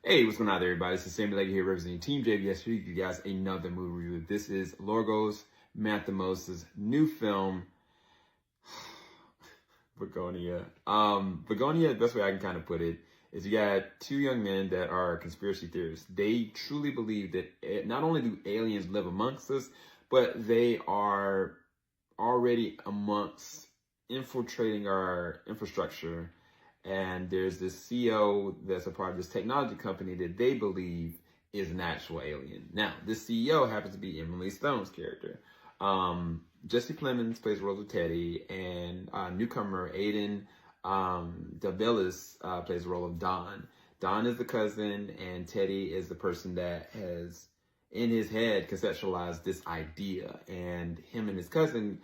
Hey, what's going on, everybody? It's the same Leg here representing TeamJVS. Here you guys another movie review. This is Yorgos Lanthimos' new film, Bugonia. Bugonia, the best way I can kind of put it is you got two young men that are conspiracy theorists. They truly believe that not only do aliens live amongst us, but they are already amongst infiltrating our infrastructure. And there's this CEO that's a part of this technology company that they believe is an actual alien. Now, this CEO happens to be Emily Stone's character. Jesse Plemons plays the role of Teddy, and newcomer Aiden DeBellis plays the role of Don. Don is the cousin, and Teddy is the person that has, in his head, conceptualized this idea. And him and his cousin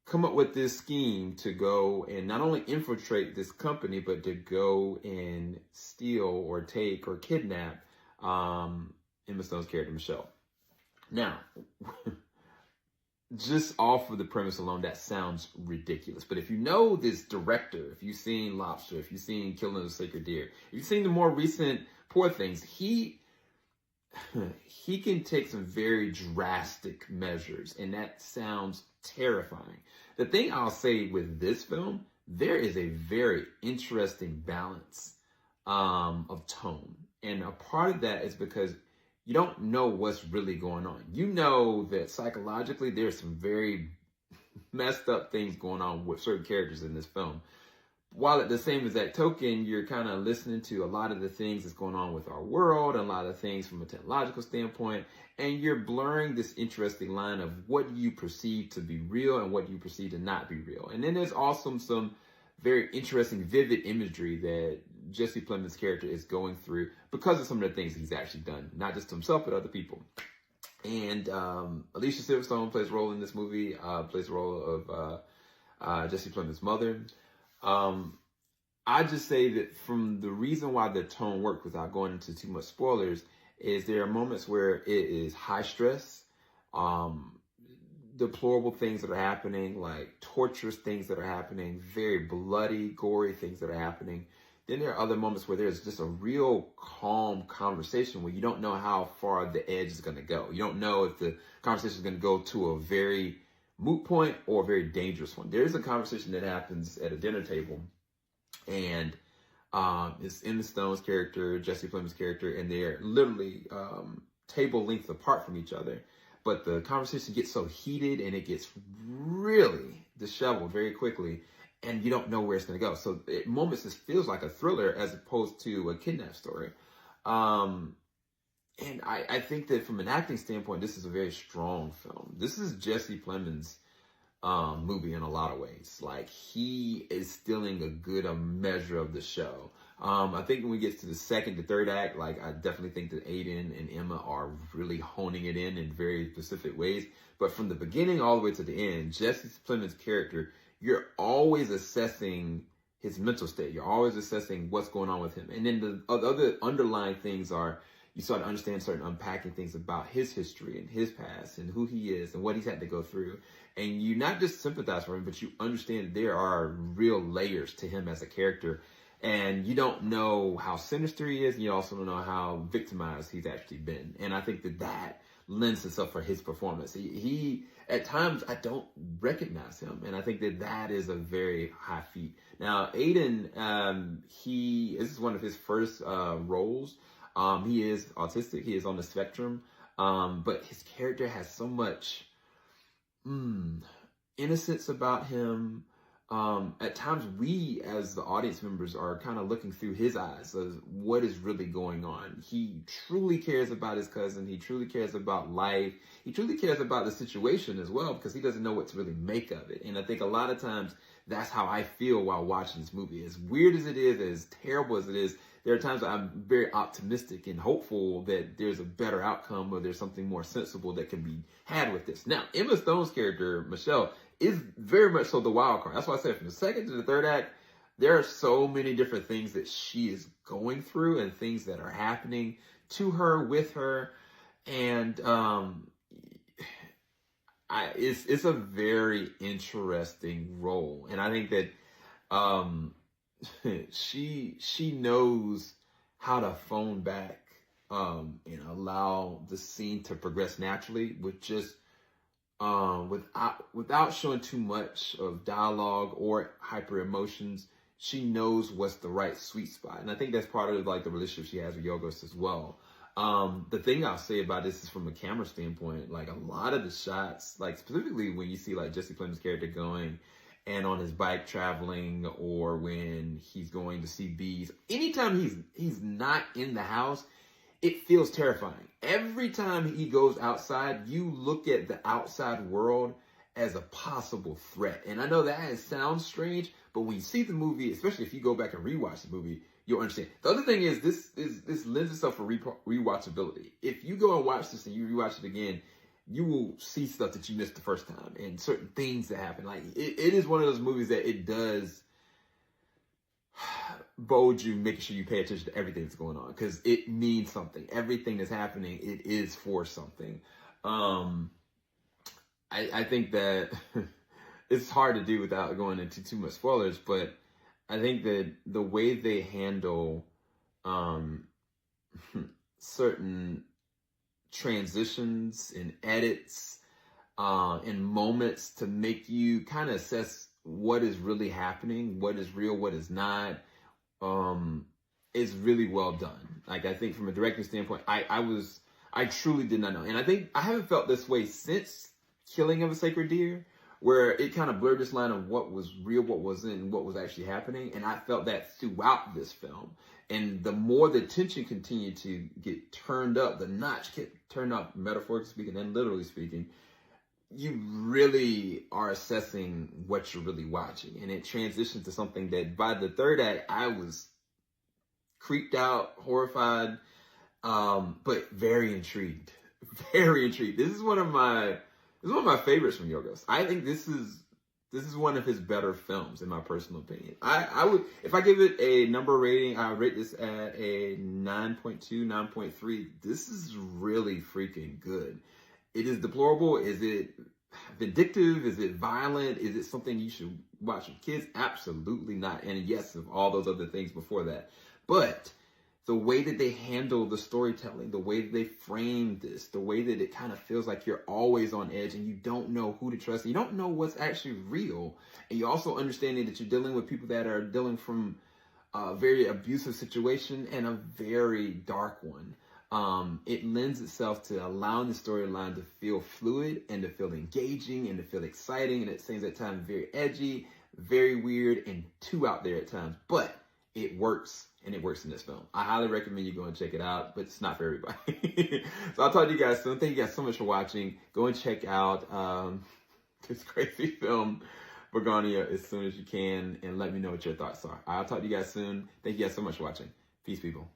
come up with this scheme to go and not only infiltrate this company, but to go and steal or take or kidnap Emma Stone's character, Michelle. Now, just off of the premise alone, that sounds ridiculous. But if you know this director, if you've seen Lobster, if you've seen Killing of the Sacred Deer, if you've seen the more recent Poor Things, he can take some very drastic measures, and that sounds terrifying. The thing I'll say with this film, there is a very interesting balance of tone. And a part of that is because you don't know what's really going on. You know that psychologically there's some very messed up things going on with certain characters in this film. While at the same exact token, you're kind of listening to a lot of the things that's going on with our world, and a lot of things from a technological standpoint, and you're blurring this interesting line of what you perceive to be real and what you perceive to not be real. And then there's also some very interesting, vivid imagery that Jesse Plemons' character is going through because of some of the things he's actually done, not just to himself, but other people. And Alicia Silverstone plays a role in this movie, plays the role of Jesse Plemons' mother. I just say that from the reason why the tone worked, without going into too much spoilers, is there are moments where it is high stress, deplorable things that are happening, like torturous things that are happening, very bloody, gory things that are happening. Then there are other moments where there's just a real calm conversation where you don't know how far the edge is going to go. You don't know if the conversation is going to go to a very moot point or a very dangerous one. There's a conversation that happens at a dinner table, and it's Emma Stone's character, Jesse Plemons' character, and they're literally table length apart from each other. But the conversation gets so heated and it gets really disheveled very quickly, and you don't know where it's going to go. So at moments it feels like a thriller as opposed to a kidnap story. And I think that from an acting standpoint, this is a very strong film. This is Jesse Plemons' movie in a lot of ways. Like, he is stealing a good measure of the show. I think when we get to the second to third act, like, I definitely think that Aiden and Emma are really honing it in very specific ways. But from the beginning all the way to the end, Jesse Plemons' character, you're always assessing his mental state. You're always assessing what's going on with him. And then the other underlying things are, you start to understand certain unpacking things about his history and his past and who he is and what he's had to go through. And you not just sympathize for him, but you understand that there are real layers to him as a character. And you don't know how sinister he is, and you also don't know how victimized he's actually been. And I think that lends itself for his performance. He at times, I don't recognize him, and I think that is a very high feat. Now, Aiden, this is one of his first roles. He is autistic. He is on the spectrum. But his character has so much innocence about him. At times, we as the audience members are kind of looking through his eyes as what is really going on. He truly cares about his cousin. He truly cares about life. He truly cares about the situation as well, because he doesn't know what to really make of it. And I think a lot of times that's how I feel while watching this movie. As weird as it is, as terrible as it is, there are times I'm very optimistic and hopeful that there's a better outcome, or there's something more sensible that can be had with this. Now, Emma Stone's character, Michelle, is very much so the wild card. That's why I said from the second to the third act, there are so many different things that she is going through and things that are happening to her, with her. And it's a very interesting role. And I think that she knows how to phone back and allow the scene to progress naturally with just without showing too much of dialogue or hyper emotions. She knows what's the right sweet spot. And I think that's part of like the relationship she has with Yorgos as well. The thing I'll say about this is from a camera standpoint, like a lot of the shots, like specifically when you see like Jesse Plemons' character going and on his bike traveling, or when he's going to see bees, anytime he's not in the house, it feels terrifying. Every time he goes outside, you look at the outside world as a possible threat. And I know that sounds strange, but when you see the movie, especially if you go back and rewatch the movie, you'll understand. The other thing is this lends itself for rewatchability. If you go and watch this and you rewatch it again, you will see stuff that you missed the first time and certain things that happen. Like it is one of those movies that it does bold you, making sure you pay attention to everything that's going on, because it means something. Everything that's happening, it is for something. I think that it's hard to do without going into too much spoilers, but I think that the way they handle certain transitions and edits and moments to make you kind of assess what is really happening, what is real, what is not, is really well done. Like, I think from a directing standpoint, I truly did not know. And I think I haven't felt this way since Killing of a Sacred Deer, where it kind of blurred this line of what was real, what wasn't, and what was actually happening. And I felt that throughout this film. And the more the tension continued to get turned up, the notch get turned up, metaphorically speaking and literally speaking, you really are assessing what you're really watching. And it transitions to something that by the third act, I was creeped out, horrified, but very intrigued. Very intrigued. This is one of my favorites from Yorgos. I think this is one of his better films, in my personal opinion. I would, if I give it a number rating, I would rate this at a 9.2, 9.3. This is really freaking good. It is deplorable. Is it vindictive? Is it violent? Is it something you should watch with kids? Absolutely not. And yes, of all those other things before that. But the way that they handle the storytelling, the way that they frame this, the way that it kind of feels like you're always on edge and you don't know who to trust. You don't know what's actually real. And you're also understanding that you're dealing with people that are dealing from a very abusive situation and a very dark one. It lends itself to allowing the storyline to feel fluid and to feel engaging and to feel exciting. And it seems at times very edgy, very weird, and too out there at times. But it works, and it works in this film. I highly recommend you go and check it out, but it's not for everybody. So I'll talk to you guys soon. Thank you guys so much for watching. Go and check out this crazy film, Bugonia, as soon as you can, and let me know what your thoughts are. I'll talk to you guys soon. Thank you guys so much for watching. Peace, people.